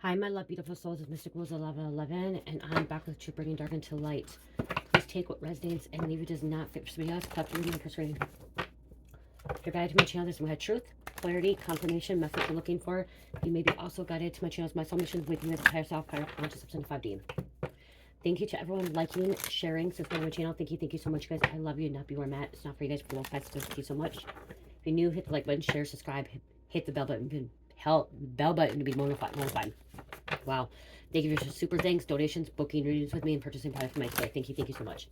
Hi, my love, beautiful souls. It's Mystic Rose 1111, and I'm back with Truth Bringing Dark into Light. Please take what resonates and leave it does not fit for somebody else. Clap your reading and press reading. If you're guided to my channel, this is my truth, clarity, confirmation, message you're looking for. You may be also guided to my channel's my soul mission, waking with the higher self, higher conscious, up to 5D. Thank you to everyone liking, sharing, subscribing to my channel. Thank you so much, guys. I love you, not be where I'm at. It's not for you guys, for the most part. Thank you so much. If you're new, hit the like button, share, subscribe, hit the bell button. Bell button to be notified. Wow. Thank you for your super thanks, donations, booking readings with me, and purchasing products for my site. Thank you so much.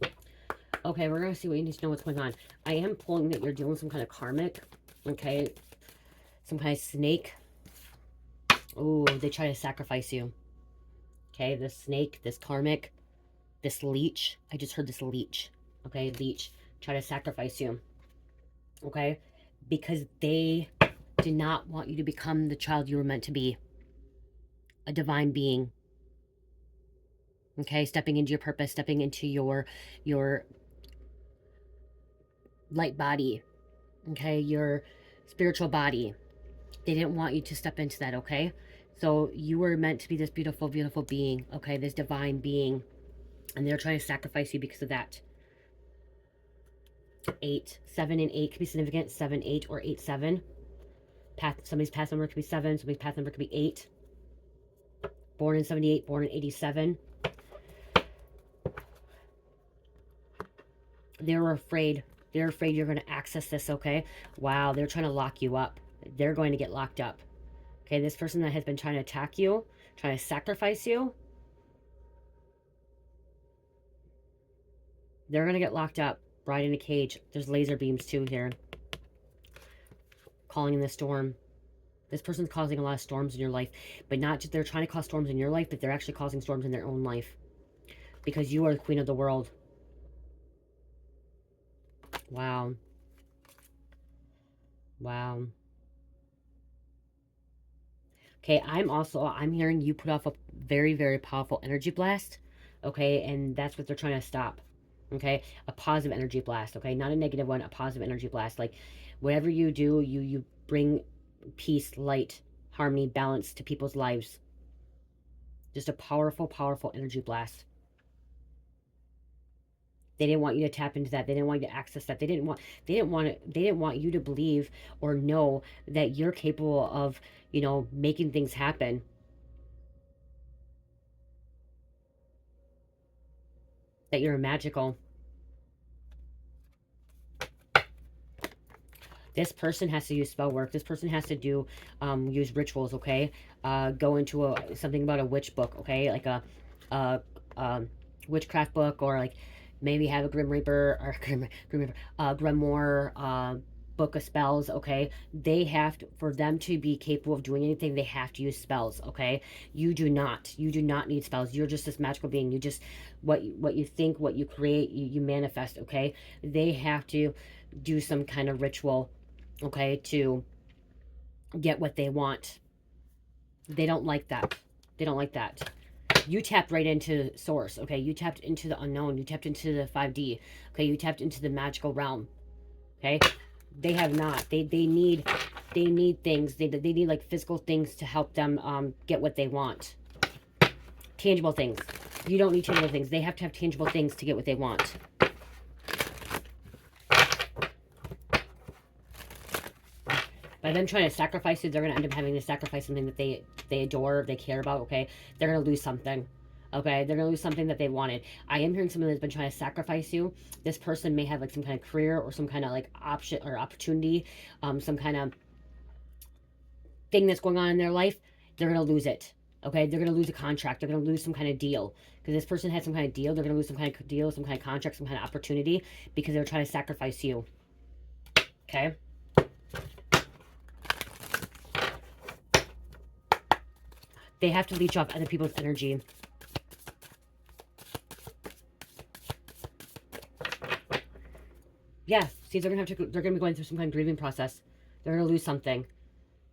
Okay, we're going to see what you need to know what's going on. I am pulling that you're dealing with some kind of karmic, okay? Some kind of snake. Oh, they try to sacrifice you. Okay, this snake, this karmic, this leech. I just heard this leech. Okay, leech. Try to sacrifice you. Okay? Because they did not want you to become the child you were meant to be. A divine being. Okay, stepping into your purpose, stepping into your light body, okay, your spiritual body. They didn't want you to step into that, okay? So you were meant to be this beautiful, beautiful being, okay, this divine being, and they're trying to sacrifice you because of that. 8, 7, and 8 could be significant. 7, 8, or 8, 7. Somebody's path number could be 7. Somebody's path number could be 8. Born in 78, born in 87. They were afraid. They're afraid you're going to access this, okay? Wow, they're trying to lock you up. They're going to get locked up. Okay, this person that has been trying to attack you, trying to sacrifice you, they're going to get locked up. Bride in a cage. There's laser beams too here. Calling in the storm. This person's causing a lot of storms in your life. But not just they're trying to cause storms in your life, but they're actually causing storms in their own life. Because you are the queen of the world. Wow. Wow. Okay, I'm hearing you put off a very, very powerful energy blast. Okay, and that's what they're trying to stop. Okay, a positive energy blast. Okay, not a negative one, a positive energy blast. Like, whatever you do, you bring peace, light, harmony, balance to people's lives. Just a powerful, powerful energy blast. They didn't want you to tap into that. They didn't want you to access that. They didn't want you to believe or know that you're capable of, making things happen. That you're magical. This person has to use spell work. This person has to do, use rituals, okay? Go into something about a witch book, okay? Like a witchcraft book, or like maybe have a Grim Reaper, or Grimoire, book of spells, okay? They have to, for them to be capable of doing anything, they have to use spells, okay? You do not need spells. You're just this magical being. You just, what you think, what you create, you manifest, okay? They have to do some kind of ritual, okay, to get what they want. They don't like that. They don't like that. You tapped right into source, okay? You tapped into the unknown. You tapped into the 5D, okay? You tapped into the magical realm, okay? They have not. They need things. They need like physical things to help them get what they want. Tangible things. You don't need tangible things. They have to have tangible things to get what they want. By them trying to sacrifice it, they're going to end up having to sacrifice something that they adore, they care about, okay? They're going to lose something, okay? They're going to lose something that they wanted. I am hearing someone that's been trying to sacrifice you. This person may have like some kind of career or some kind of like option or opportunity, some kind of thing that's going on in their life. They're going to lose it, okay? They're going to lose a contract. They're going to lose some kind of deal. Because this person had some kind of deal. They're going to lose some kind of deal, some kind of contract, some kind of opportunity because they're trying to sacrifice you, okay? They have to leech off other people's energy. Yeah, see, they're gonna be going through some kind of grieving process. They're gonna lose something.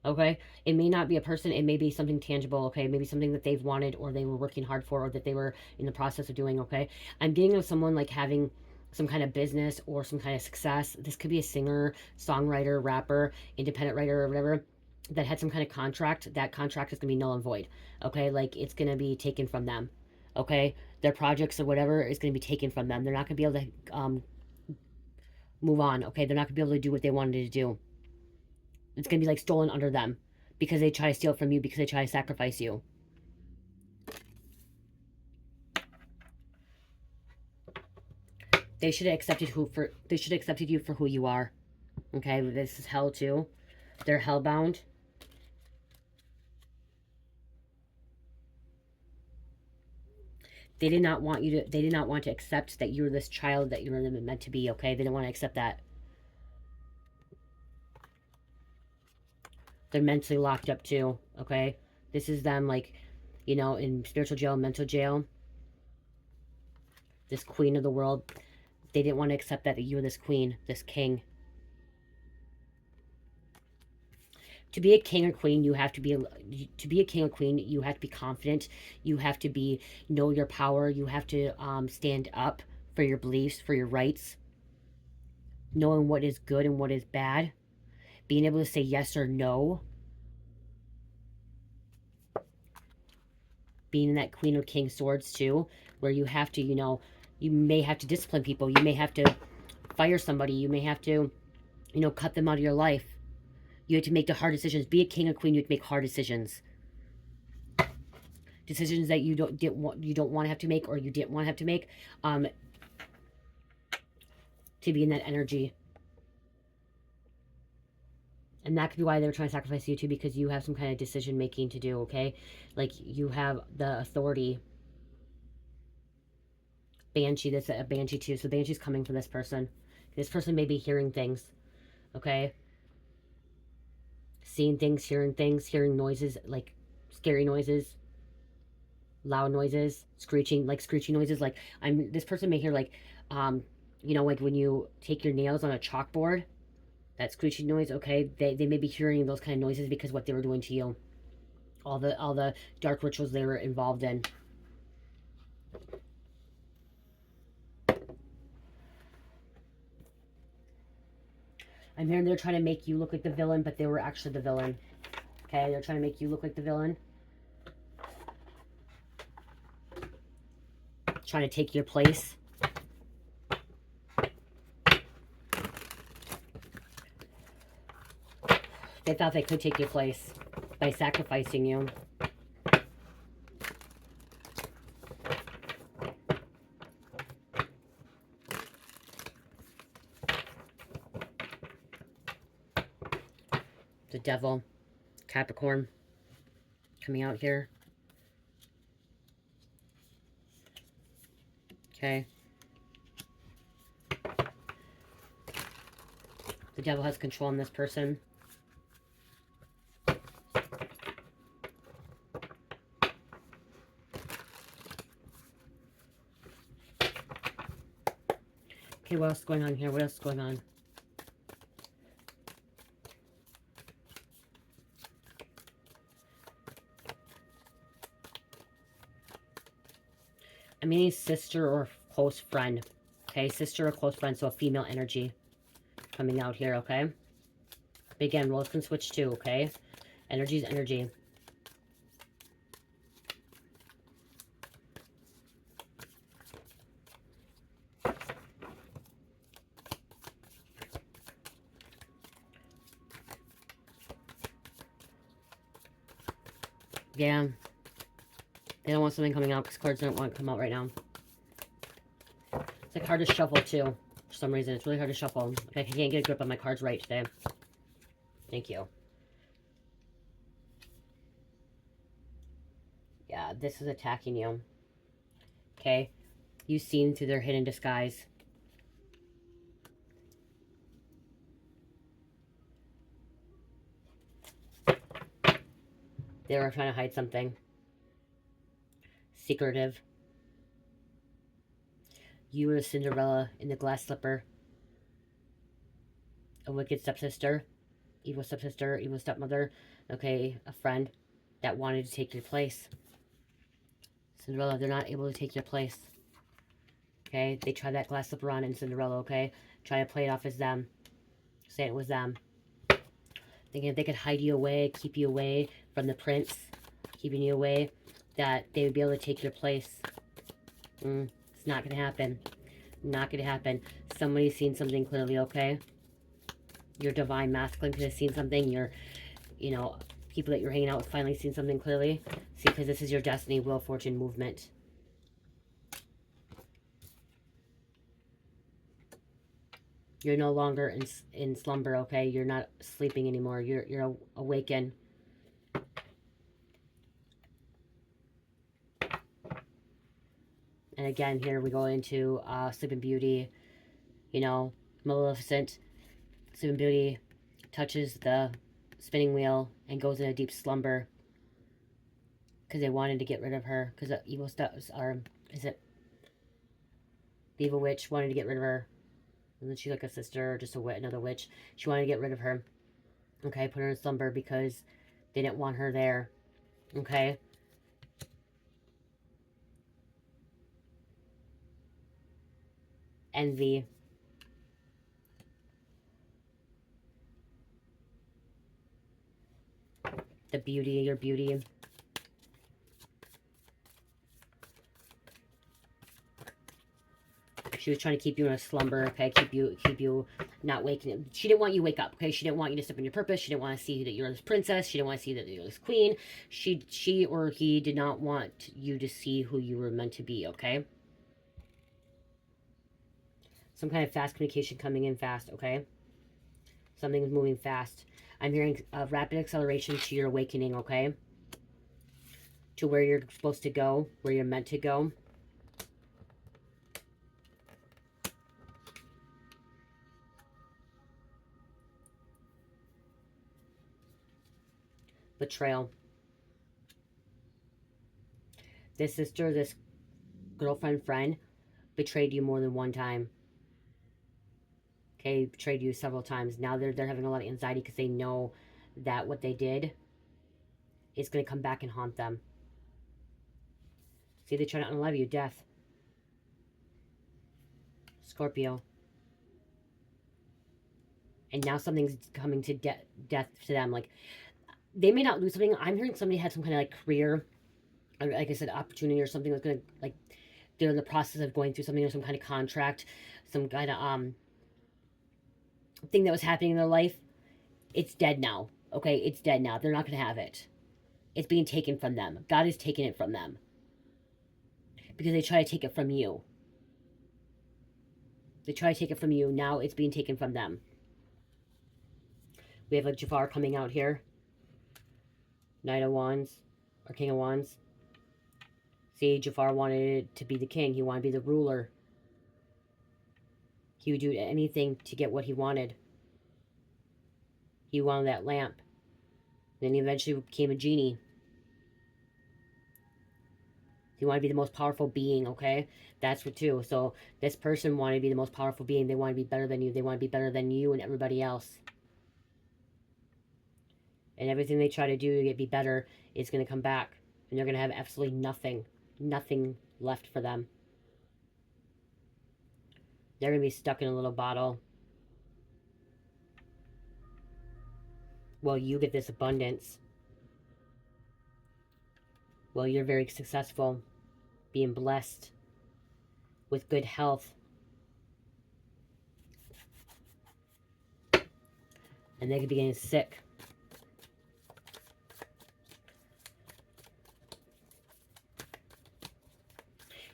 Okay? It may not be a person, it may be something tangible, okay? Maybe something that they've wanted, or they were working hard for, or that they were in the process of doing, okay? I'm getting of someone like having some kind of business or some kind of success. This could be a singer, songwriter, rapper, independent writer, or whatever. that had some kind of contract, that contract is going to be null and void. Okay, like it's going to be taken from them. Okay, their projects or whatever is going to be taken from them. They're not going to be able to move on. Okay, they're not going to be able to do what they wanted to do. It's going to be like stolen under them because they try to steal from you, because they try to sacrifice you. They should have accepted you for who you are. Okay, this is hell too. They're hellbound. They did not want you to, they did not want to accept that you were this child that you were meant to be, okay? They didn't want to accept that. They're mentally locked up too, okay? This is them, like, you know, in spiritual jail, mental jail. This queen of the world. They didn't want to accept that you were this queen, this king. To be a king or queen, you have to be a king or queen, you have to be confident. You have to be, know your power. You have to stand up for your beliefs, for your rights. Knowing what is good and what is bad. Being able to say yes or no. Being in that queen or king swords too, where you have to, you know, you may have to discipline people. You may have to fire somebody. You may have to, you know, cut them out of your life. You have to make the hard decisions. Be a king or queen. You have to make hard decisions. Decisions that you don't want to have to make, or you didn't want to have to make. To be in that energy. And that could be why they were trying to sacrifice you too, because you have some kind of decision making to do, okay? Like you have the authority. Banshee, that's a Banshee too. So Banshee's coming for this person. This person may be hearing things, okay? Seeing things, hearing noises, like scary noises, loud noises, screeching noises. Like this person may hear like, you know, like when you take your nails on a chalkboard, that screeching noise, okay? They may be hearing those kind of noises because what they were doing to you. All the dark rituals they were involved in. I'm hearing they're trying to make you look like the villain, but they were actually the villain. Okay, they're trying to make you look like the villain. Trying to take your place. They thought they could take your place by sacrificing you. The devil, Capricorn, coming out here. Okay. The devil has control on this person. Okay, what else is going on here? What else is going on? I'm meaning sister or close friend. Okay, sister or close friend, so a female energy coming out here, okay? But again, roles can switch too, okay? Energy is energy. Yeah. They don't want something coming out because cards don't want to come out right now. It's like hard to shuffle too. For some reason, it's really hard to shuffle. Okay, I can't get a grip on my cards right today. Thank you. Yeah, this is attacking you. Okay? You've seen through their hidden disguise. They were trying to hide something. Secretive. You were Cinderella in the glass slipper. A wicked stepsister. Evil stepsister, evil stepmother. Okay, a friend that wanted to take your place. Cinderella, they're not able to take your place. Okay, they try that glass slipper on in Cinderella, okay? Try to play it off as them. Say it was them. Thinking if they could hide you away, keep you away from the prince, keeping you away, that they would be able to take your place. It's not going to happen. Not going to happen. Somebody's seen something clearly, okay? Your divine masculine could have seen something. Your, you know, people that you're hanging out with finally seen something clearly. See, because this is your destiny, will, fortune, movement. You're no longer in slumber, okay? You're not sleeping anymore. You're awakened. And again, here we go into Sleeping Beauty, you know, Maleficent. Sleeping Beauty touches the spinning wheel and goes in a deep slumber because they wanted to get rid of her because the evil stuff, or is it the evil witch wanted to get rid of her? Isn't she like a sister or just another witch? She wanted to get rid of her. Okay, put her in slumber because they didn't want her there. Okay. Envy. The beauty, your beauty. She was trying to keep you in a slumber, okay? Keep you not waking. She didn't want you to wake up, okay? She didn't want you to step in your purpose. She didn't want to see that you're this princess. She didn't want to see that you're this queen. She or he did not want you to see who you were meant to be, okay? Some kind of fast communication coming in fast, okay? Something's moving fast. I'm hearing a rapid acceleration to your awakening, okay? To where you're supposed to go, where you're meant to go. Betrayal. This sister, this girlfriend, friend, betrayed you more than one time. Okay, betrayed you several times. Now they're having a lot of anxiety because they know that what they did is going to come back and haunt them. See, they're trying to unalive you. Death. Scorpio. And now something's coming to death to them. Like, they may not lose something. I'm hearing somebody had some kind of like career, or like I said, opportunity or something that's going to, like, they're in the process of going through something or some kind of contract, some kind of thing that was happening in their life. It's dead now. Okay, it's dead now. They're not going to have it. It's being taken from them. God is taking it from them. Because they try to take it from you. They try to take it from you. Now it's being taken from them. We have a Jafar coming out here. Knight of Wands. Or King of Wands. See, Jafar wanted to be the king. He wanted to be the ruler. He would do anything to get what he wanted. He wanted that lamp. Then he eventually became a genie. He wanted to be the most powerful being, okay? That's what too. So this person wanted to be the most powerful being. They want to be better than you. They want to be better than you and everybody else. And everything they try to do to be better is going to come back. And they're going to have absolutely nothing. Nothing left for them. They're going to be stuck in a little bottle. Well, you get this abundance. Well, you're very successful. Being blessed. With good health. And they could be getting sick.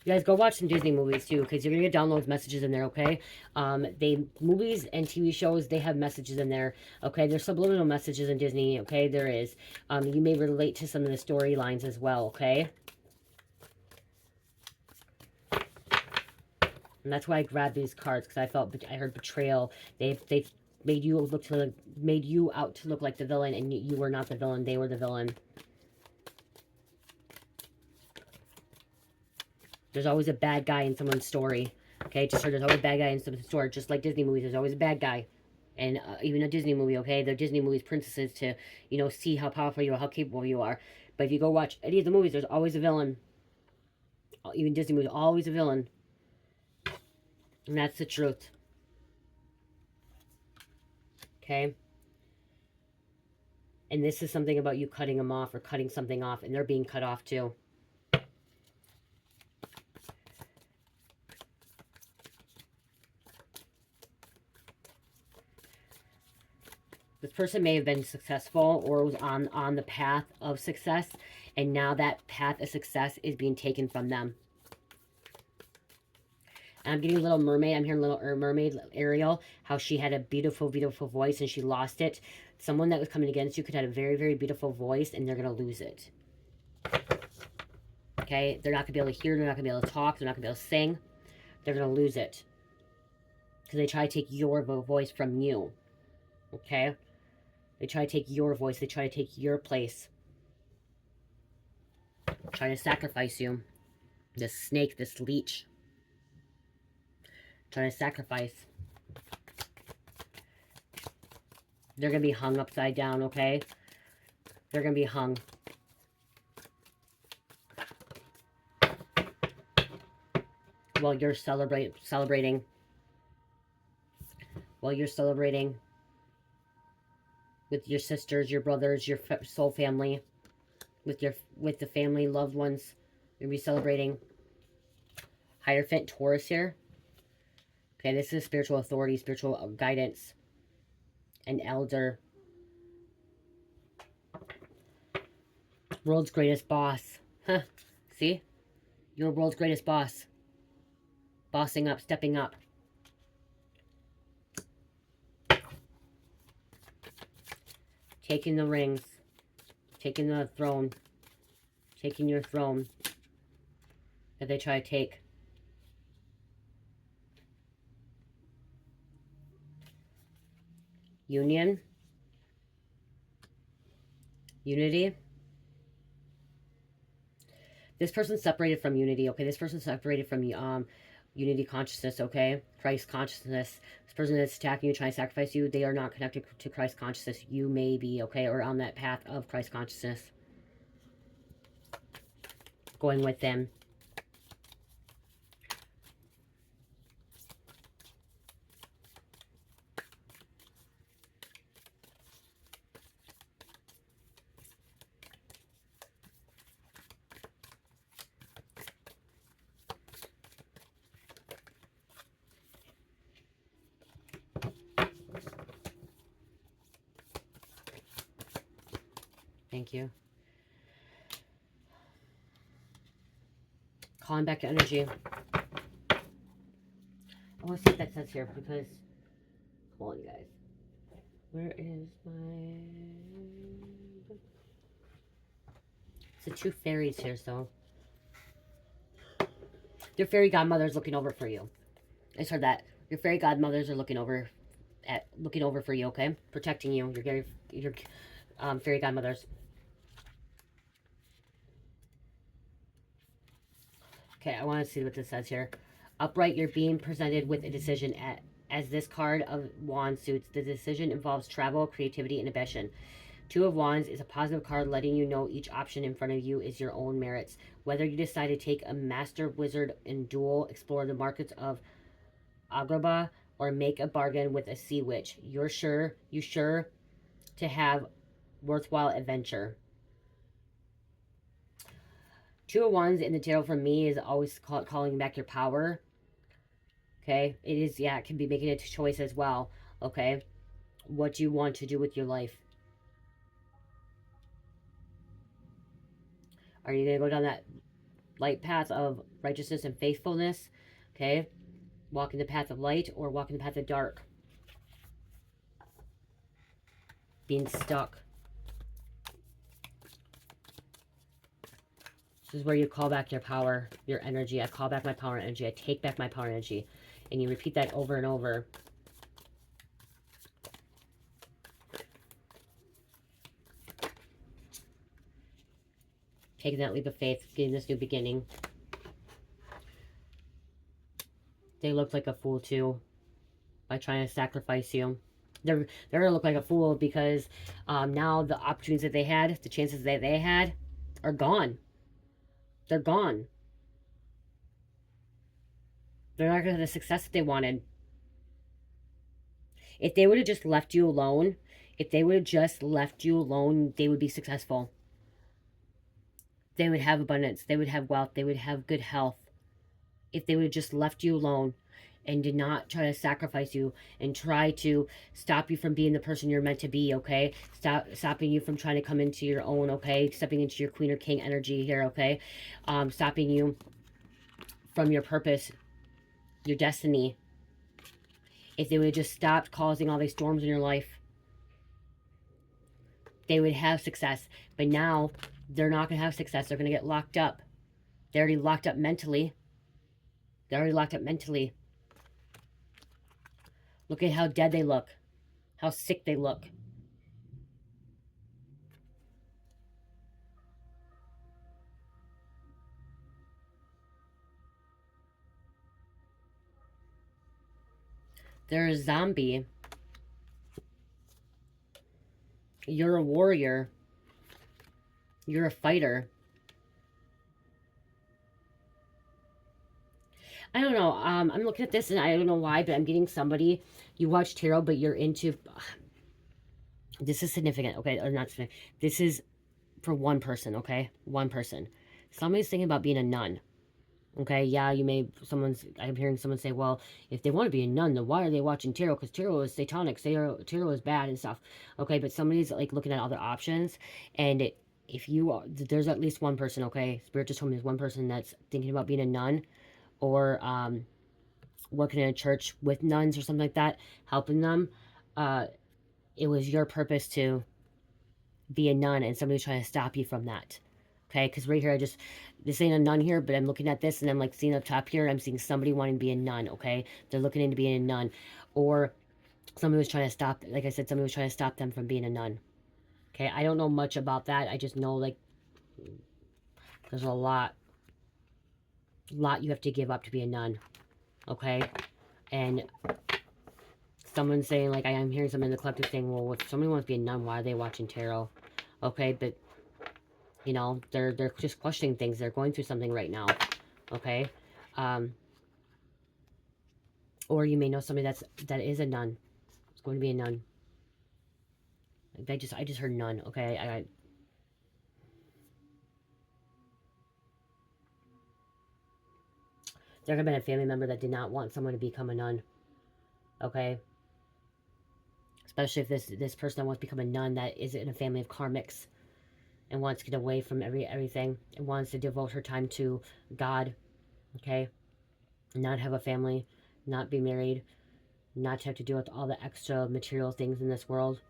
You guys go watch some Disney movies too, because you're gonna get downloads, messages in there, okay? Movies and TV shows, they have messages in there, okay? There's subliminal messages in Disney, okay? There is. You may relate to some of the storylines as well, okay? And that's why I grabbed these cards, because I heard betrayal. They made you out to look like the villain, and you were not the villain. They were the villain. There's always a bad guy in someone's story. Okay, just there's always a bad guy in someone's story. Just like Disney movies, there's always a bad guy. And even a Disney movie, okay? They're Disney movies, princesses to, you know, see how powerful you are, how capable you are. But if you go watch any of the movies, there's always a villain. Even Disney movies, always a villain. And that's the truth. Okay? And this is something about you cutting them off or cutting something off, and they're being cut off too. This person may have been successful or was on the path of success, and now that path of success is being taken from them. And I'm getting Little Mermaid. I'm hearing Little Mermaid, Ariel, how she had a beautiful, beautiful voice and she lost it. Someone that was coming against you could have a very, very beautiful voice and they're going to lose it. Okay? They're not going to be able to hear. They're not going to be able to talk. They're not going to be able to sing. They're going to lose it. Because they try to take your voice from you. Okay? They try to take your voice. They try to take your place. Try to sacrifice you. This snake, this leech. Trying to sacrifice. They're going to be hung upside down, okay? They're going to be hung. While you're celebrating. While you're celebrating with your sisters, your brothers, your soul family, with the family, loved ones. You'll be celebrating. Hierophant Taurus here. Okay, this is spiritual authority, spiritual guidance, an elder. World's greatest boss. Huh. See? You're world's greatest boss. Bossing up, stepping up. Taking the rings. Taking the throne. Taking your throne. That they try to take. Union. Unity. This person's separated from unity, okay? This person's separated from unity consciousness, okay? Christ consciousness. This person that's attacking you, trying to sacrifice you, they are not connected to Christ consciousness. You may be, okay? Or on that path of Christ consciousness. Going with them. Thank you. Calling back to energy. I want to see what that says here because, come on, you guys. Where is my... It's the two fairies here, so. Your fairy godmothers looking over for you. I just heard that. Your fairy godmothers are looking over for you, okay? Protecting you. Your fairy godmothers. Okay, I want to see what this says here. Upright, you're being presented with a decision. As this card of Wands suits, the decision involves travel, creativity, and ambition. Two of Wands is a positive card letting you know each option in front of you is your own merits. Whether you decide to take a master wizard and duel, explore the markets of Agrabah, or make a bargain with a sea witch, you're sure to have worthwhile adventure. Two of Wands in the tarot for me is always calling back your power. Okay, it is, yeah, it can be making a choice as well. Okay, what you want to do with your life. Are you going to go down that light path of righteousness and faithfulness? Okay, walking the path of light or walking the path of dark? Being stuck. This is where you call back your power, your energy. I call back my power and energy. I take back my power and energy. And you repeat that over and over. Taking that leap of faith, getting this new beginning. They look like a fool too by trying to sacrifice you. They're going to look like a fool because now the opportunities that they had, the chances that they had are gone. They're gone. They're not going to have the success that they wanted. If they would have just left you alone If they would have just left you alone, they would be successful. They would have abundance. They would have wealth. They would have good health. If they would have just left you alone and did not try to sacrifice you and try to stop you from being the person you're meant to be, okay? Stopping you from trying to come into your own, okay? Stepping into your queen or king energy here, okay? Stopping you from your purpose, your destiny. If they would have just stopped causing all these storms in your life, they would have success. But now they're not going to have success. They're going to get locked up. They're already locked up mentally. They're already locked up mentally. Look at how dead they look. How sick they look. They're a zombie. You're a warrior. You're a fighter. I don't know. I'm looking at this and I don't know why, but I'm getting somebody. You watch tarot, but you're into. This is significant, okay? Or not significant. This is for one person, okay? One person. Somebody's thinking about being a nun. Okay, yeah, you may, I'm hearing someone say, well, if they want to be a nun, then why are they watching tarot? Because tarot is satanic, tarot is bad and stuff. Okay, but somebody's like looking at other options, and if you are, there's at least one person, okay? Spirit just told me there's one person that's thinking about being a nun, or working in a church with nuns or something like that, helping them. It was your purpose to be a nun, and somebody's trying to stop you from that. Okay, because right here, this ain't a nun here, but I'm looking at this and I'm like seeing up top here, I'm seeing somebody wanting to be a nun, okay? They're looking into being a nun. Or somebody was trying to stop, like I said, somebody was trying to stop them from being a nun. Okay, I don't know much about that. I just know, like, there's a lot you have to give up to be a nun, okay? And someone's saying, like, I'm hearing someone in the collective saying, well, if somebody wants to be a nun, why are they watching tarot? Okay, but you know, they're just questioning things. They're going through something right now. Okay. Or you may know somebody that is a nun. It's going to be a nun. I just heard nun. Okay. There could have been a family member that did not want someone to become a nun. Okay. Especially if this person that wants to become a nun that is in a family of karmics and wants to get away from everything and wants to devote her time to God. Okay. Not have a family, not be married, not to have to deal with all the extra material things in this world.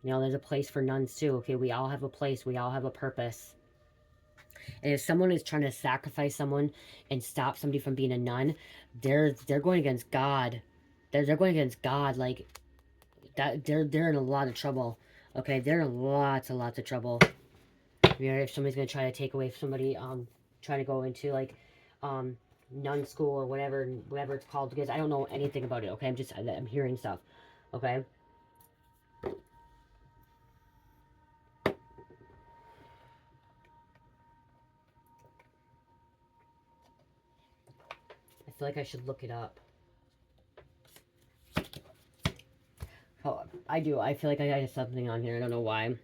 You know, there's a place for nuns too. Okay, we all have a place. We all have a purpose. And if someone is trying to sacrifice someone and stop somebody from being a nun, they're going against God. They're going against God. Like that, they're in a lot of trouble. Okay, they're in lots of trouble. You know, if somebody's gonna try to take away somebody, trying to go into like, nun school or whatever it's called, because I don't know anything about it. Okay, I'm hearing stuff. Okay. I feel like I should look it up. Oh, I do. I feel like I got something on here. I don't know why.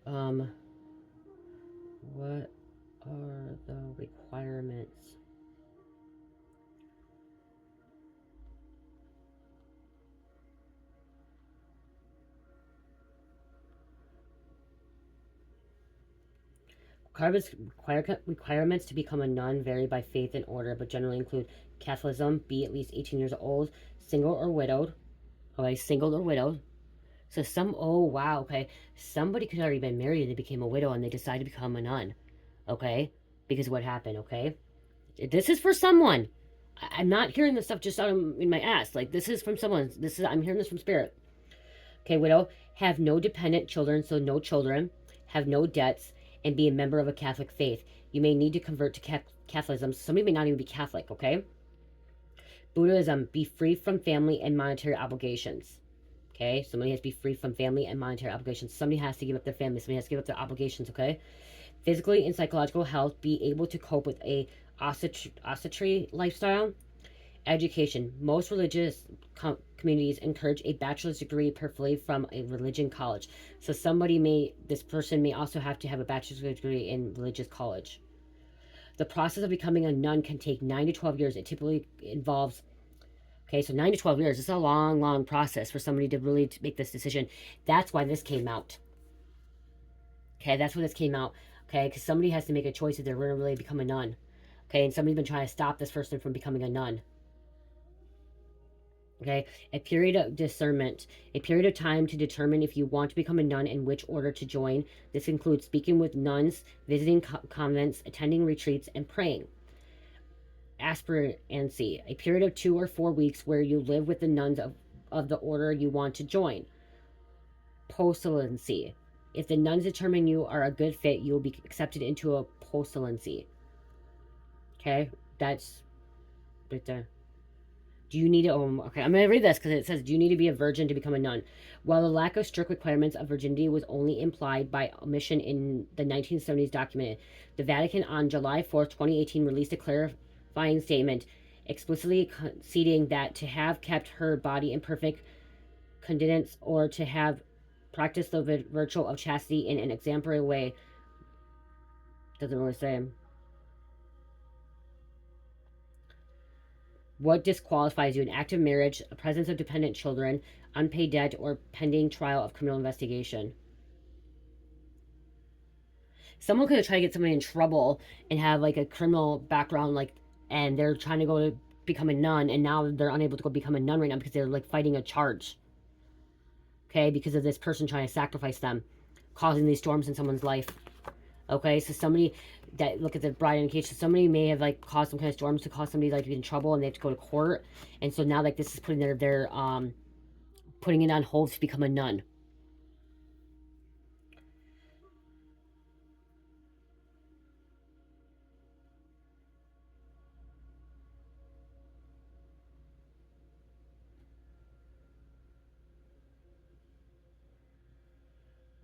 What are the requirements? Requirements to become a nun vary by faith and order, but generally include Catholicism, be at least 18 years old, single or widowed. Okay, single or widowed. So oh wow, okay. Somebody could have already been married and they became a widow and they decided to become a nun. Okay? Because what happened, okay? This is for someone. I'm not hearing this stuff just out in my ass. Like, this is from someone. I'm hearing this from spirit. Okay, widow. Have no dependent children, so no children. Have no debts, and be a member of a Catholic faith. You may need to convert to Catholicism. Somebody may not even be Catholic, okay? Buddhism, be free from family and monetary obligations. Okay, somebody has to be free from family and monetary obligations. Somebody has to give up their family. Somebody has to give up their obligations, okay? Physically and psychological health, be able to cope with a oscillatory lifestyle Education. Most religious communities encourage a bachelor's degree, preferably from a religion college. So this person may also have to have a bachelor's degree in religious college. The process of becoming a nun can take 9 to 12 years. It typically involves, okay, so 9 to 12 years. It's a long, long process for somebody to really make this decision. That's why this came out. Okay, that's why this came out. Okay, because somebody has to make a choice if they're going to really become a nun. Okay, and somebody's been trying to stop this person from becoming a nun. Okay, a period of discernment, a period of time to determine if you want to become a nun and which order to join. This includes speaking with nuns, visiting convents, attending retreats, and praying. Aspirancy, a period of 2 or 4 weeks where you live with the nuns of the order you want to join. Postulancy, if the nuns determine you are a good fit, you will be accepted into a postulancy. Okay, that's right there. Do you need to, okay, I'm going to read this because it says, do you need to be a virgin to become a nun? While the lack of strict requirements of virginity was only implied by omission in the 1970s document, the Vatican on July 4th, 2018 released a clarifying statement explicitly conceding that to have kept her body in perfect continence or to have practiced the virtue of chastity in an exemplary way, doesn't really say. What disqualifies you? An active marriage, a presence of dependent children, unpaid debt, or pending trial of criminal investigation. Someone could have tried to get somebody in trouble and have like a criminal background, like, and they're trying to go to become a nun, and now they're unable to go become a nun right now because they're like fighting a charge. Okay, because of this person trying to sacrifice them, causing these storms in someone's life. Okay, so somebody that, look at the bride indication, somebody may have like caused some kind of storms to cause somebody like to be in trouble and they have to go to court, and so now like this is putting their putting it on hold to become a nun.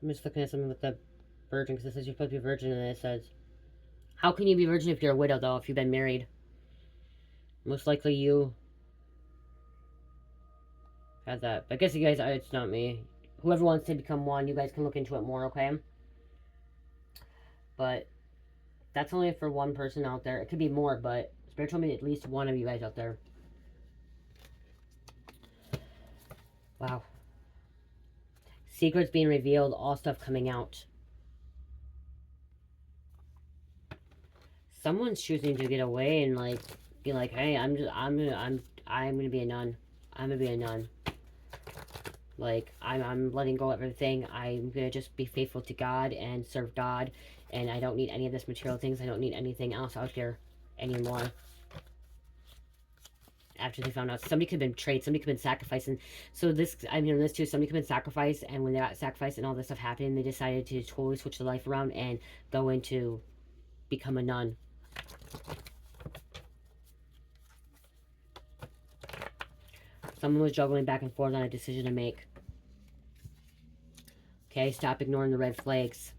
I'm just looking at something with the virgin because it says you're supposed to be a virgin, and it says, how can you be a virgin if you're a widow though, if you've been married? Most likely you had that. But I guess you guys, it's not me. Whoever wants to become one, you guys can look into it more, okay? But that's only for one person out there. It could be more, but Spirit told me at least one of you guys out there. Wow. Secrets being revealed, all stuff coming out. Someone's choosing to get away and like be like, hey, I'm gonna be a nun. I'm gonna be a nun. Like, I'm letting go of everything. I'm gonna just be faithful to God and serve God, and I don't need any of this material things. I don't need anything else out here anymore. After they found out, somebody could have been betrayed, somebody could have been sacrificed, and so this, I'm hearing this too, somebody could have been sacrificed, and when they got sacrificed and all this stuff happened, they decided to totally switch their life around and go into become a nun. Someone was juggling back and forth on a decision to make. Okay, stop ignoring the red flags.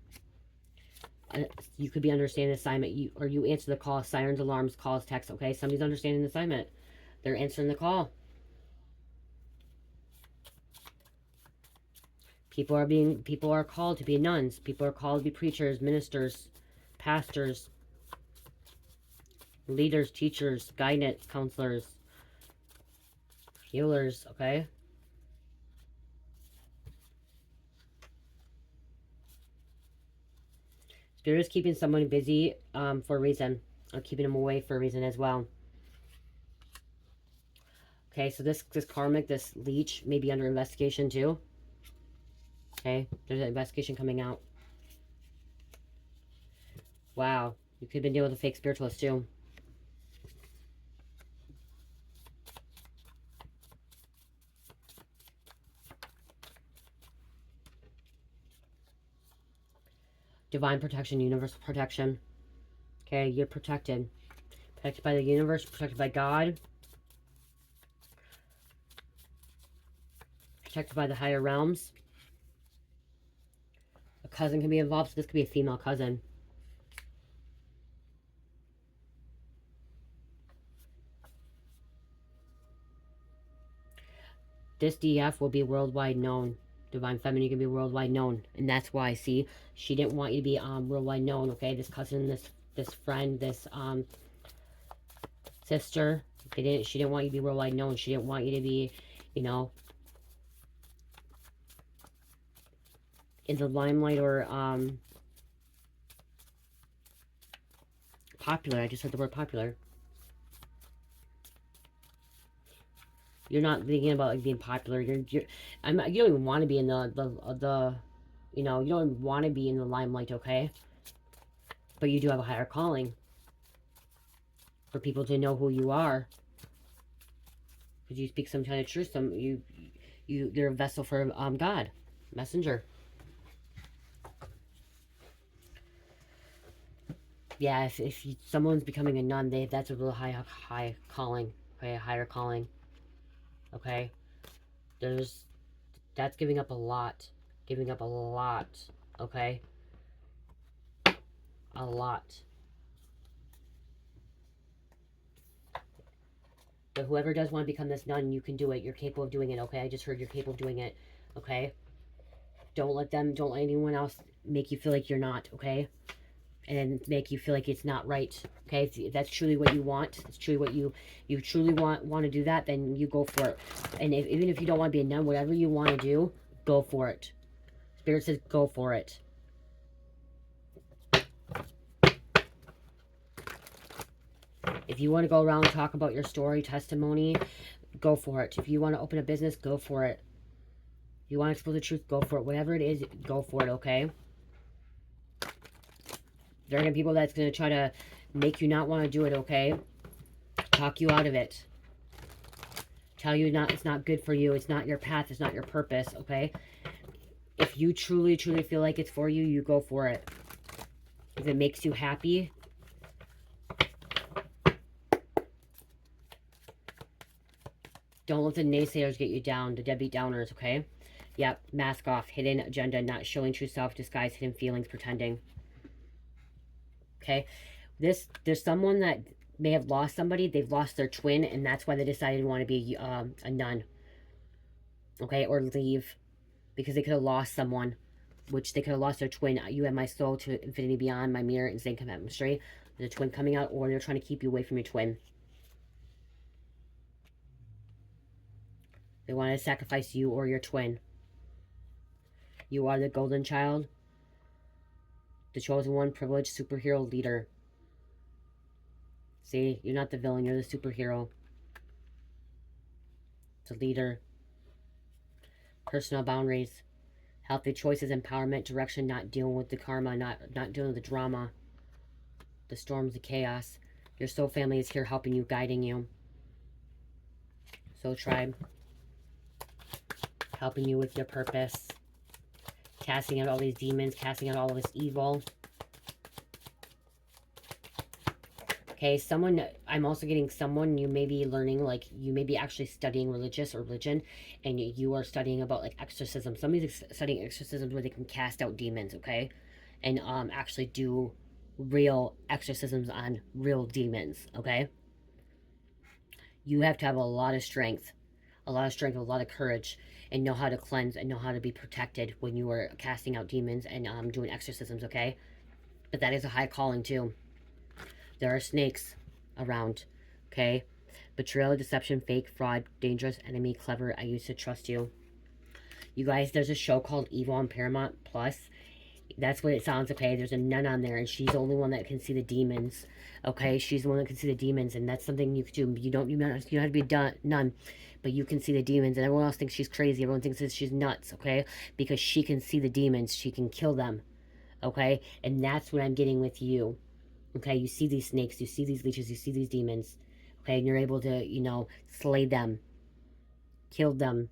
You could be understanding the assignment, you answer the call, sirens, alarms, calls, texts. Okay, somebody's understanding the assignment. They're answering the call. People are called to be nuns. People are called to be preachers, ministers, pastors, leaders, teachers, guidance, counselors, healers, okay? Spirit is keeping someone busy for a reason, or keeping them away for a reason as well. Okay, so this karmic, this leech may be under investigation too. Okay, there's an investigation coming out. Wow, you could have been dealing with a fake spiritualist too. Divine protection, universal protection. Okay, you're protected. Protected by the universe, protected by God. Protected by the higher realms. A cousin can be involved, so this could be a female cousin. this DF will be worldwide known. Divine Feminine can be worldwide known. And that's why, see, she didn't want you to be worldwide known, okay? This cousin, this friend, this sister, she didn't want you to be worldwide known. She didn't want you to be, you know, in the limelight or popular. I just heard the word popular. You're not thinking about like being popular. You don't even want to be in the you know, you don't even want to be in the limelight, okay? But you do have a higher calling for people to know who you are, because you speak some kind of truth. You're a vessel for God, messenger. Yeah, if someone's becoming a nun, that's a real high calling, okay, a higher calling. Okay, that's giving up a lot, okay, a lot. But whoever does want to become this nun, you can do it. You're capable of doing it, okay? I just heard you're capable of doing it, okay? Don't let anyone else make you feel like you're not, okay? And make you feel like it's not right, okay? If that's truly what you want, it's truly what you truly want to do that, then you go for it. And even if you don't want to be a nun, whatever you want to do, go for it. Spirit says go for it. If you want to go around and talk about your story, testimony, go for it. If you want to open a business, go for it. If you want to expose the truth, go for it. Whatever it is, go for it, okay? There are going to be people that's going to try to make you not want to do it, okay? Talk you out of it. Tell you it's not good for you. It's not your path. It's not your purpose, okay? If you truly, truly feel like it's for you, you go for it. If it makes you happy, don't let the naysayers get you down, the deadbeat downers, okay? Yep, mask off, hidden agenda, not showing true self, disguise, hidden feelings, pretending. Okay? There's someone that may have lost somebody, they've lost their twin, and that's why they decided to want to be a nun. Okay? Or leave. Because they could have lost someone, which they could have lost their twin. You have my soul to infinity beyond, my mirror, insane chemistry. There's a twin coming out, or they're trying to keep you away from your twin. They want to sacrifice you or your twin. You are the golden child, the chosen one, privileged superhero leader. See, you're not the villain, you're the superhero. The leader. Personal boundaries. Healthy choices, empowerment, direction, not dealing with the karma, not dealing with the drama. The storms, the chaos. Your soul family is here helping you, guiding you. Soul tribe. Helping you with your purpose. Casting out all these demons, casting out all of this evil. Okay, I'm also getting someone, you may be learning, like, you may be actually studying religion, and you are studying about, like, exorcism. Somebody's studying exorcisms where they can cast out demons, okay? And actually do real exorcisms on real demons, okay? You have to have a lot of strength, a lot of courage, and know how to cleanse and know how to be protected when you are casting out demons and doing exorcisms, okay? But that is a high calling, too. There are snakes around, okay? Betrayal, deception, fake, fraud, dangerous, enemy, clever, I used to trust you. You guys, there's a show called Evil on Paramount Plus. That's what it sounds, okay? There's a nun on there, and she's the only one that can see the demons, okay? She's the one that can see the demons, and that's something you could do. You don't have to be a nun, but you can see the demons, and everyone else thinks she's crazy. Everyone thinks that she's nuts, okay? Because she can see the demons. She can kill them, okay? And that's what I'm getting with you, okay? You see these snakes, you see these leeches, you see these demons, okay? And you're able to, you know, slay them, kill them.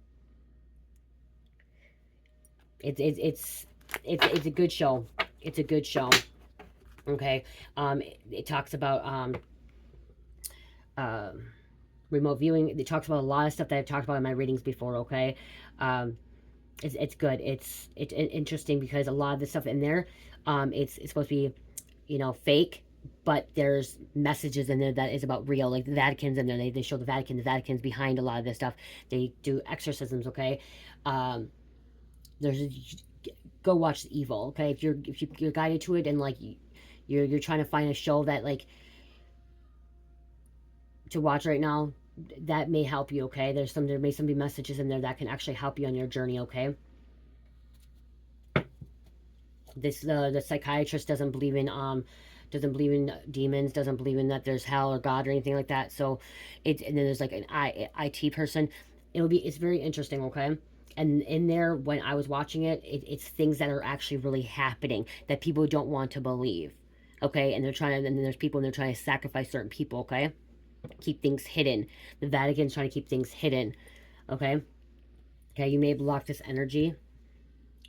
It's a good show. It's a good show. Okay. It talks about remote viewing. It talks about a lot of stuff that I've talked about in my readings before, okay? It's good. It's interesting because a lot of the stuff in there, it's supposed to be, you know, fake, but there's messages in there that is about real, like the Vatican's in there. They show the Vatican's behind a lot of this stuff. They do exorcisms, okay? There's go watch the Evil, okay? If you're guided to it, and like you're trying to find a show that like to watch right now, that may help you, okay? There may some be messages in there that can actually help you on your journey, okay? This the psychiatrist doesn't believe in demons, doesn't believe in that there's hell or God or anything like that. So and then there's like an IT person. It's very interesting, okay? And in there, when I was watching it's things that are actually really happening that people don't want to believe, okay? And then there's people and they're trying to sacrifice certain people, okay? Keep things hidden. The Vatican's trying to keep things hidden, okay? Okay, you may block this energy.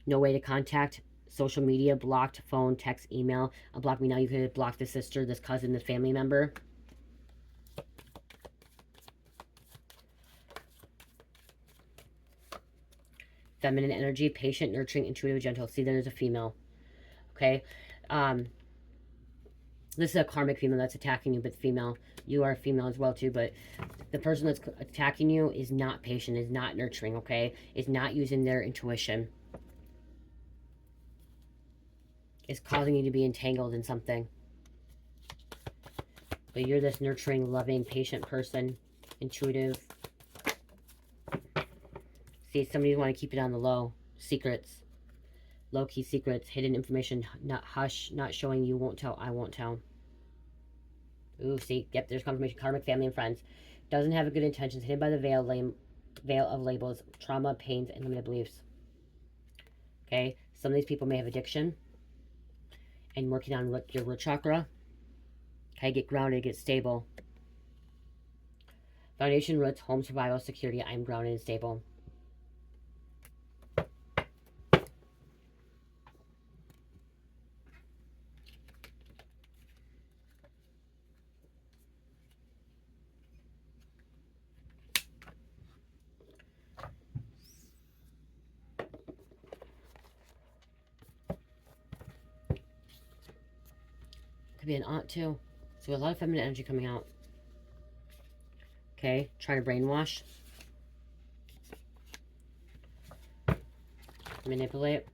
No way to contact. Social media blocked. Phone, text, email. Unblock me now. You could block the sister, this cousin, this family member. Feminine energy, patient, nurturing, intuitive, gentle. See, there's a female. Okay. This is a karmic female that's attacking you, but female. You are a female as well too, but the person that's attacking you is not patient, is not nurturing, okay? Is not using their intuition. Is causing you to be entangled in something. But you're this nurturing, loving, patient person. Intuitive. See, somebody want to keep it on the low. Secrets. Low-key secrets. Hidden information. Not hush. Not showing. You won't tell. I won't tell. Ooh, see. Yep, there's confirmation. Karmic family and friends. Doesn't have a good intentions. Hidden by the veil of labels. Trauma, pains, and limited beliefs. Okay? Some of these people may have addiction. And working on your root chakra. Okay? Get grounded. Get stable. Foundation, roots, home, survival, security. I'm grounded and stable. Could be an aunt too. So a lot of feminine energy coming out. Okay, trying to brainwash. Manipulate.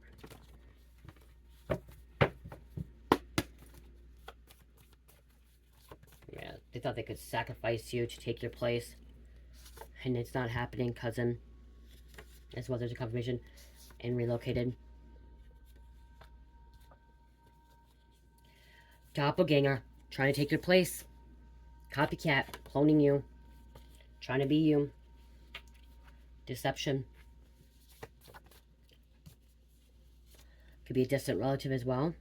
Yeah, they thought they could sacrifice you to take your place. And it's not happening, cousin. As well, there's a confirmation. And relocated. Doppelganger. Trying to take your place. Copycat. Cloning you. Trying to be you. Deception. Could be a distant relative as well.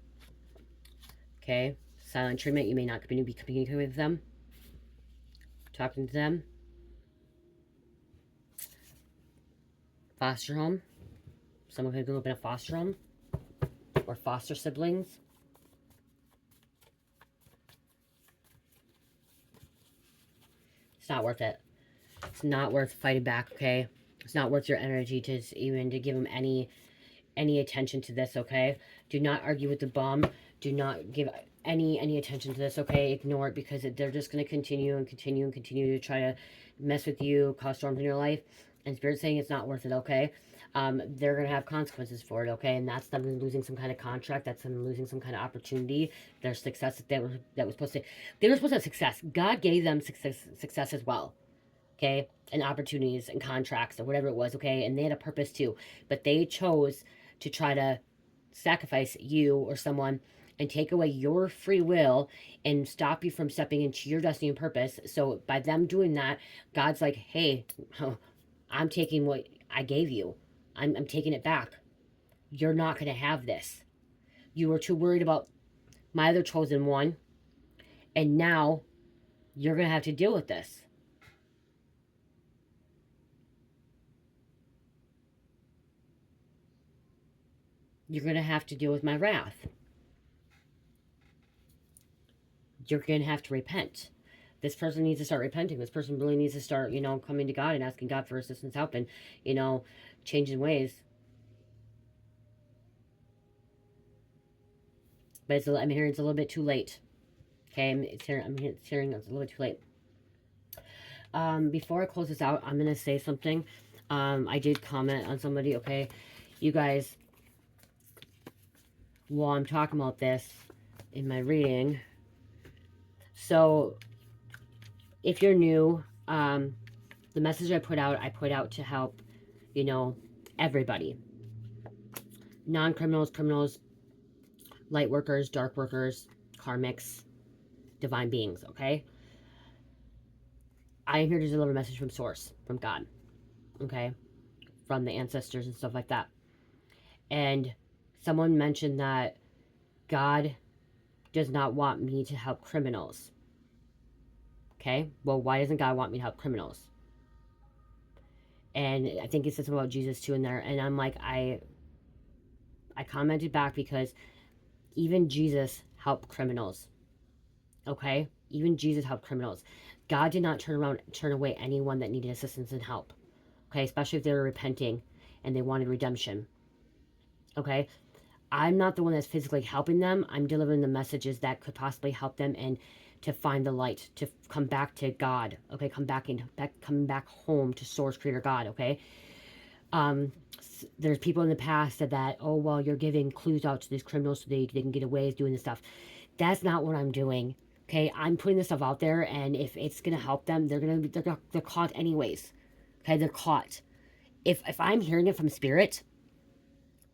Okay. Silent treatment. You may not be communicating with them. Talking to them. Foster home. Someone could grow up in a foster home. Or foster siblings. It's not worth it. It's not worth fighting back, okay? It's not worth your energy to even to give them any attention to this, okay? Do not argue with the bum. Do not give any attention to this, okay? Ignore it, because they're just going to continue and continue and continue to try to mess with you, cause storms in your life. And Spirit's saying it's not worth it, okay? They're going to have consequences for it, okay? And that's them losing some kind of contract. That's them losing some kind of opportunity. Their success that was supposed to... They were supposed to have success. God gave them success as well, okay? And opportunities and contracts or whatever it was, okay? And they had a purpose too. But they chose to try to sacrifice you or someone and take away your free will and stop you from stepping into your destiny and purpose. So by them doing that, God's like, hey, I'm taking what I gave you. I'm taking it back. You're not going to have this. You were too worried about my other chosen one, and now you're going to have to deal with this. You're going to have to deal with my wrath. You're going to have to repent. This person needs to start repenting. This person really needs to start, coming to God and asking God for assistance, help, and, changing ways. But I'm hearing it's a little bit too late. Okay, I'm hearing it's a little bit too late. Before I close this out, I'm going to say something. I did comment on somebody, okay? You guys, while I'm talking about this in my reading, so if you're new, the message I put out to help, you know, everybody. Non-criminals, criminals, light workers, dark workers, karmics, divine beings, okay? I am here to deliver a message from source, from God, okay? From the ancestors and stuff like that. And someone mentioned that God does not want me to help criminals. Okay? Well, why doesn't God want me to help criminals? And I think it says something about Jesus too in there. And I'm like, I commented back because even Jesus helped criminals. Okay? Even Jesus helped criminals. God did not turn away anyone that needed assistance and help. Okay? Especially if they were repenting and they wanted redemption. Okay? I'm not the one that's physically helping them. I'm delivering the messages that could possibly help them and to find the light, to come back to God. Okay, come back home to Source Creator God. Okay. There's people in the past said that, oh well, you're giving clues out to these criminals so they can get away with doing this stuff. That's not what I'm doing. Okay, I'm putting this stuff out there, and if it's gonna help them, they're caught anyways. Okay, they're caught. If I'm hearing it from spirit,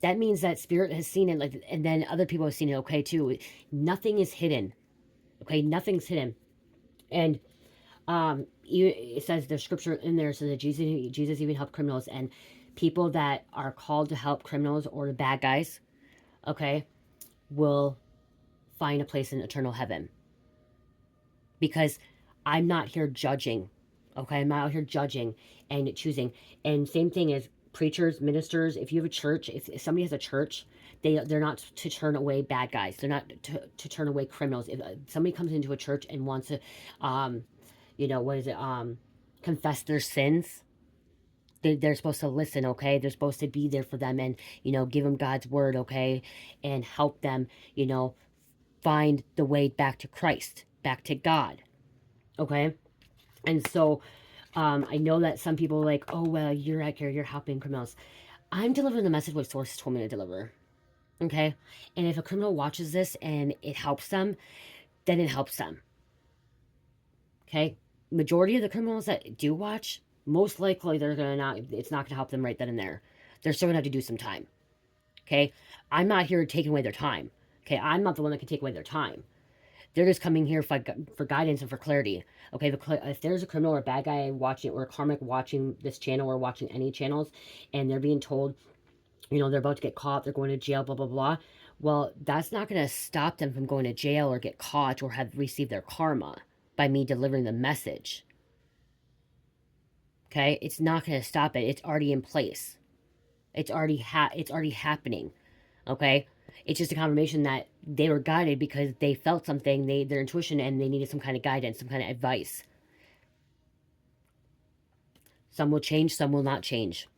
that means that spirit has seen it, like, and then other people have seen it, okay, too. Nothing is hidden. Okay, nothing's hidden. And it says the scripture in there says that Jesus even helped criminals, and people that are called to help criminals or the bad guys, okay, will find a place in eternal heaven. Because I'm not here judging. Okay, I'm not out here judging and choosing. And same thing as preachers, ministers. If you have a church, if somebody has a church, they're not to turn away bad guys. They're not to turn away criminals. If somebody comes into a church and wants to, confess their sins, they're supposed to listen, okay? They're supposed to be there for them and, give them God's word, okay? And help them, find the way back to Christ, back to God, okay? And so I know that some people are like, oh, well, you're helping criminals. I'm delivering the message what sources told me to deliver. Okay? And if a criminal watches this and it helps them, then it helps them. Okay? Majority of the criminals that do watch, most likely it's not gonna help them right then and there. They're still gonna have to do some time. Okay? I'm not here taking away their time. Okay? I'm not the one that can take away their time. They're just coming here for guidance and for clarity. Okay, if there's a criminal or a bad guy watching or a karmic watching this channel or watching any channels, and they're being told, they're about to get caught, they're going to jail, blah, blah, blah. Well, that's not going to stop them from going to jail or get caught or have received their karma by me delivering the message. Okay, it's not going to stop it. It's already in place. It's already happening. Okay, it's just a confirmation that they were guided because they felt something, their intuition, and they needed some kind of guidance, some kind of advice. Some will change, some will not change.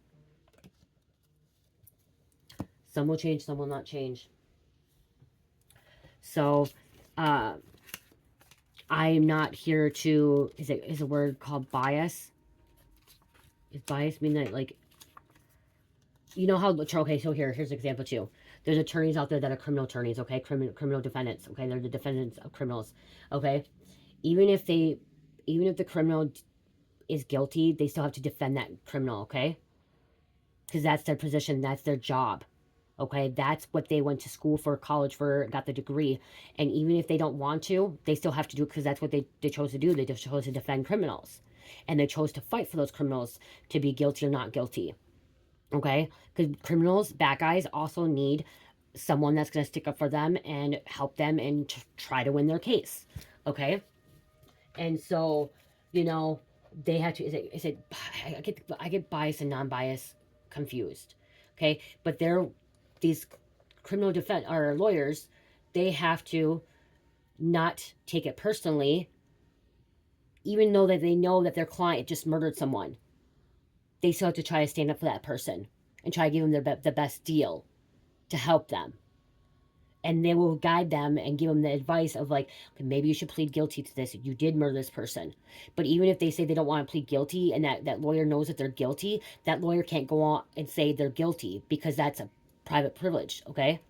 Some will change, some will not change. So, I'm not here to, is a word called bias? Is bias mean that, like, how, okay, so here's an example too. There's attorneys out there that are criminal attorneys, okay? Criminal defendants, okay? They're the defendants of criminals, okay? Even if the criminal is guilty, they still have to defend that criminal, okay? Because that's their position, that's their job, okay? That's what they went to school for, college for, got the degree. And even if they don't want to, they still have to do it because that's what they chose to do. They just chose to defend criminals. And they chose to fight for those criminals to be guilty or not guilty. Okay? Because criminals, bad guys, also need someone that's going to stick up for them and help them and try to win their case. Okay? And so, they have to, I get biased and non-biased confused. Okay? But these criminal defense or lawyers, they have to not take it personally, even though that they know that their client just murdered someone. They still have to try to stand up for that person and try to give them the best deal to help them. and they will guide them and give them the advice of like, okay, maybe you should plead guilty to this. You did murder this person. But even if they say they don't want to plead guilty and that lawyer knows that they're guilty, that lawyer can't go on and say they're guilty because that's a private privilege, okay?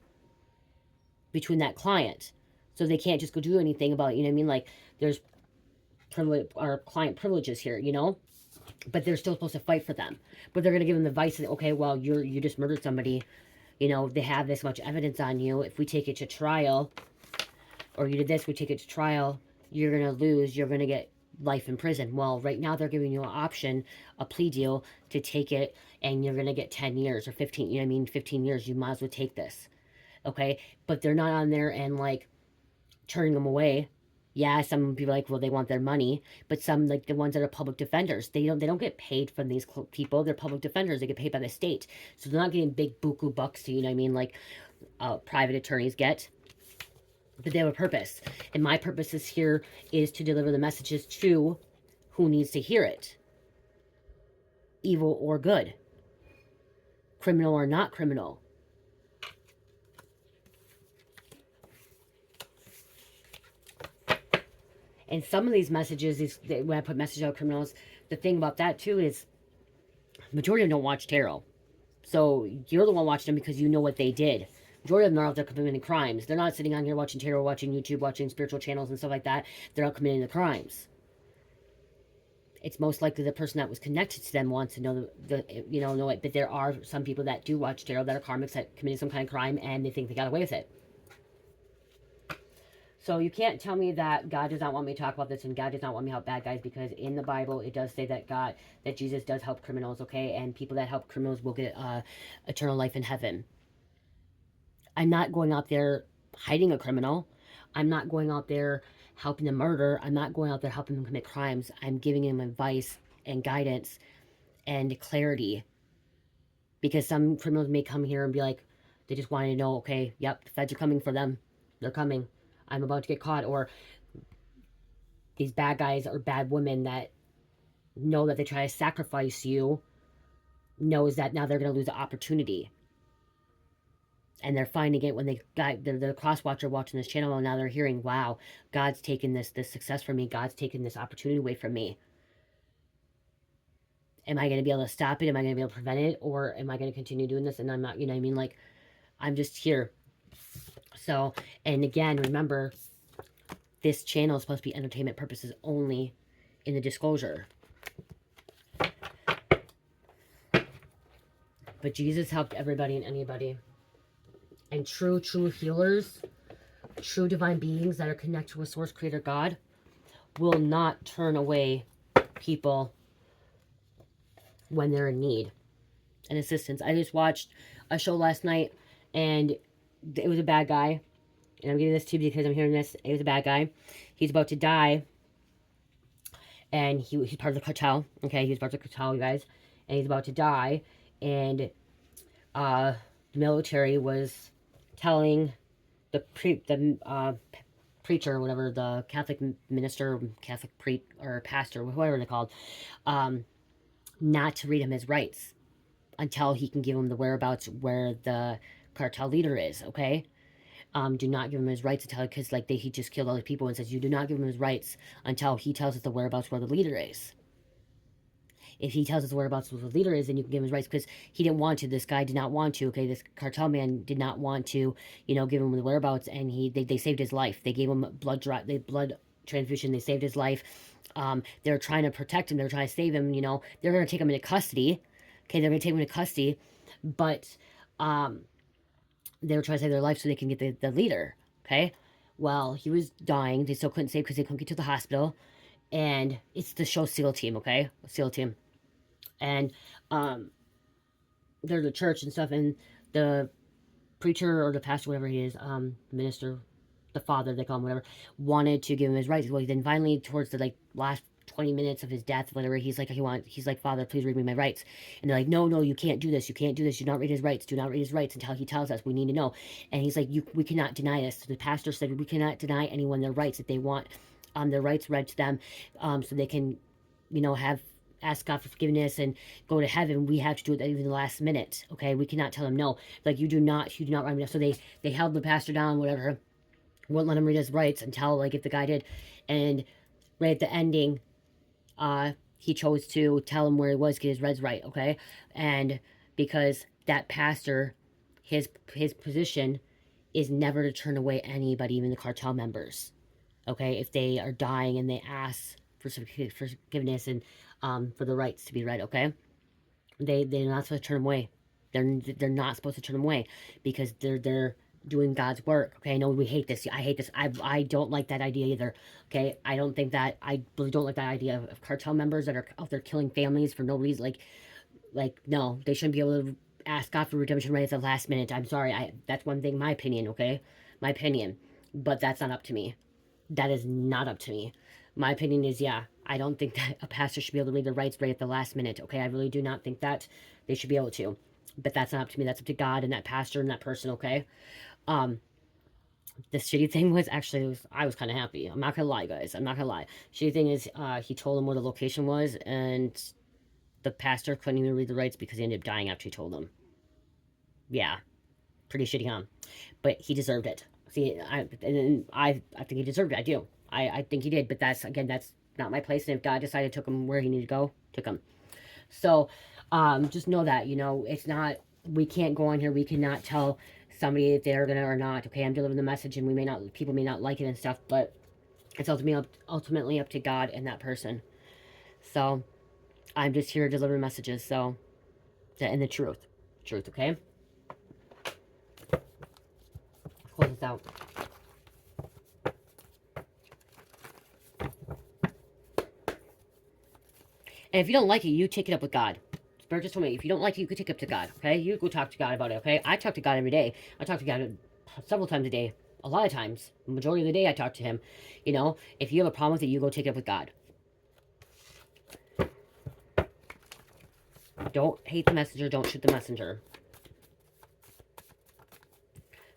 Between that client. So they can't just go do anything about it, you know what I mean? Like there's privilege or client privileges here, you know? But they're still supposed to fight for them. But they're going to give them advice that, okay, well, you just murdered somebody. You know, they have this much evidence on you. If we take it to trial, or you did this, we take it to trial, you're going to lose. You're going to get life in prison. Well, right now they're giving you an option, a plea deal to take it, and you're going to get 10 years or 15, you know what I mean, 15 years. You might as well take this, okay? But they're not on there and, like, turning them away. Yeah, some people like, well, they want their money, but some, like the ones that are public defenders, they don't get paid from these people. They're public defenders. They get paid by the state, so they're not getting big buku bucks. You know what I mean? Like private attorneys get, but they have a purpose, and my purpose is here is to deliver the messages to who needs to hear it, evil or good, criminal or not criminal. And some of these messages, when I put messages out criminals, the thing about that too is majority of them don't watch tarot. So you're the one watching them because you know what they did. Majority of them are out there committing crimes. They're not sitting on here watching tarot, watching YouTube, watching spiritual channels and stuff like that. They're out committing the crimes. It's most likely the person that was connected to them wants to know know it. But there are some people that do watch tarot that are karmics that committed some kind of crime and they think they got away with it. So you can't tell me that God does not want me to talk about this and God does not want me to help bad guys, because in the Bible it does say that Jesus does help criminals, okay? And people that help criminals will get eternal life in heaven. I'm not going out there hiding a criminal. I'm not going out there helping them murder. I'm not going out there helping them commit crimes. I'm giving them advice and guidance and clarity. Because some criminals may come here and be like, they just want to know, okay, yep, the feds are coming for them. They're coming. I'm about to get caught. Or these bad guys or bad women that know that they try to sacrifice you, knows that now they're going to lose the opportunity. And they're finding it when they're cross-watcher watching this channel, and now they're hearing, wow, God's taken this success from me. God's taken this opportunity away from me. Am I going to be able to stop it? Am I going to be able to prevent it? Or am I going to continue doing this? And I'm not, you know what I mean? Like, I'm just here. So, and again, remember, this channel is supposed to be entertainment purposes only in the disclosure. But Jesus helped everybody and anybody. And true healers, true divine beings that are connected with Source Creator God will not turn away people when they're in need and assistance. I just watched a show last night, and it was a bad guy. And I'm giving this to you because I'm hearing this. It was a bad guy. He's about to die. And he's part of the cartel. Okay, he's part of the cartel, you guys. And he's about to die. And the military was telling the preacher, whatever, the Catholic minister, Catholic or pastor, whoever they're called, not to read him his rights until he can give him the whereabouts where the cartel leader is, okay? Do not give him his rights until, because like he just killed all the people, and says you do not give him his rights until he tells us the whereabouts where the leader is. If he tells us the whereabouts where the leader is, then you can give him his rights, because he didn't want to. This guy did not want to, okay? This cartel man did not want to, give him the whereabouts, and they saved his life. They gave him blood transfusion. They saved his life. They're trying to protect him. They're trying to save him, They're going to take him into custody. Okay, they're going to take him into custody, but they were trying to save their life so they can get the leader, okay? Well, he was dying. They still couldn't save because they couldn't get to the hospital. And it's the show SEAL Team, okay? SEAL Team. And there's a church and stuff, and the preacher or the pastor, whatever he is, minister, the father, they call him, whatever, wanted to give him his rights. Well, then finally, towards the last 20 minutes of his death, whatever, he's like, Father, please read me my rights. And they're like, no, you can't do this. You can't do this. Do not read his rights. Do not read his rights until he tells us. We need to know. And he's like, we cannot deny this. So the pastor said, we cannot deny anyone their rights if they want their rights read to them, so they can, have ask God for forgiveness and go to heaven, we have to do it even the last minute. Okay, we cannot tell him no. Like you do not write me down. So they held the pastor down, whatever, wouldn't let him read his rights until like if the guy did, and right at the ending, he chose to tell him where he was, get his reds right. Okay, and because that pastor, his position is never to turn away anybody, even the cartel members. Okay, if they are dying and they ask for forgiveness and for the rights to be read. Okay, they're not supposed to turn them away. They're not supposed to turn them away because they're doing God's work. Okay, I know we hate this. I hate this. I don't like that idea either. Okay, I don't think that, I really don't like that idea of cartel members that are out there killing families for no reason. Like no, they shouldn't be able to ask God for redemption right at the last minute. I'm sorry. That's one thing, my opinion. Okay, my opinion, but that's not up to me. That is not up to me. My opinion is, yeah, I don't think that a pastor should be able to read the rights right at the last minute. Okay, I really do not think that they should be able to. But that's not up to me. That's up to God and that pastor and that person. Okay. Um, the shitty thing was actually, I was kind of happy. I'm not gonna lie, guys. I'm not gonna lie. Shitty thing is, he told him where the location was, and the pastor couldn't even read the rights because he ended up dying after he told him. Yeah, pretty shitty, huh? But he deserved it. See, I think he deserved it. I do. I think he did. But that's, again, that's not my place. And if God decided took him where he needed to go, took him. So, just know that, it's not, we can't go on here. We cannot tell somebody if they're gonna or not. Okay, I'm delivering the message, and people may not like it and stuff, but it's ultimately up to God and that person. So, I'm just here to deliver messages. So, and the truth, okay. Close this out. And if you don't like it, you take it up with God. Spirit just told me, if you don't like it, you could take it up to God, okay? You go talk to God about it, okay? I talk to God every day. I talk to God several times a day. A lot of times. The majority of the day, I talk to him. If you have a problem with it, you go take it up with God. Don't hate the messenger. Don't shoot the messenger.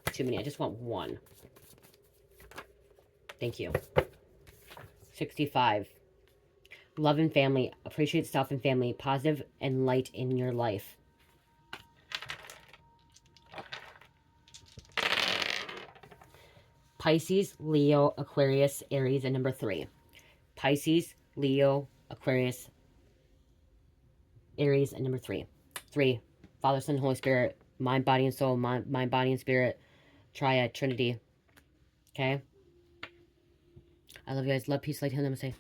Too many. I just want one. Thank you. 65. Love and family. Appreciate self and family. Positive and light in your life. Pisces, Leo, Aquarius, Aries, and number 3. Pisces, Leo, Aquarius, Aries, and number 3. 3. Father, Son, Holy Spirit. Mind, body, and soul. Mind, body, and spirit. Triad, Trinity. Okay? I love you guys. Love, peace, light, healing, namaste.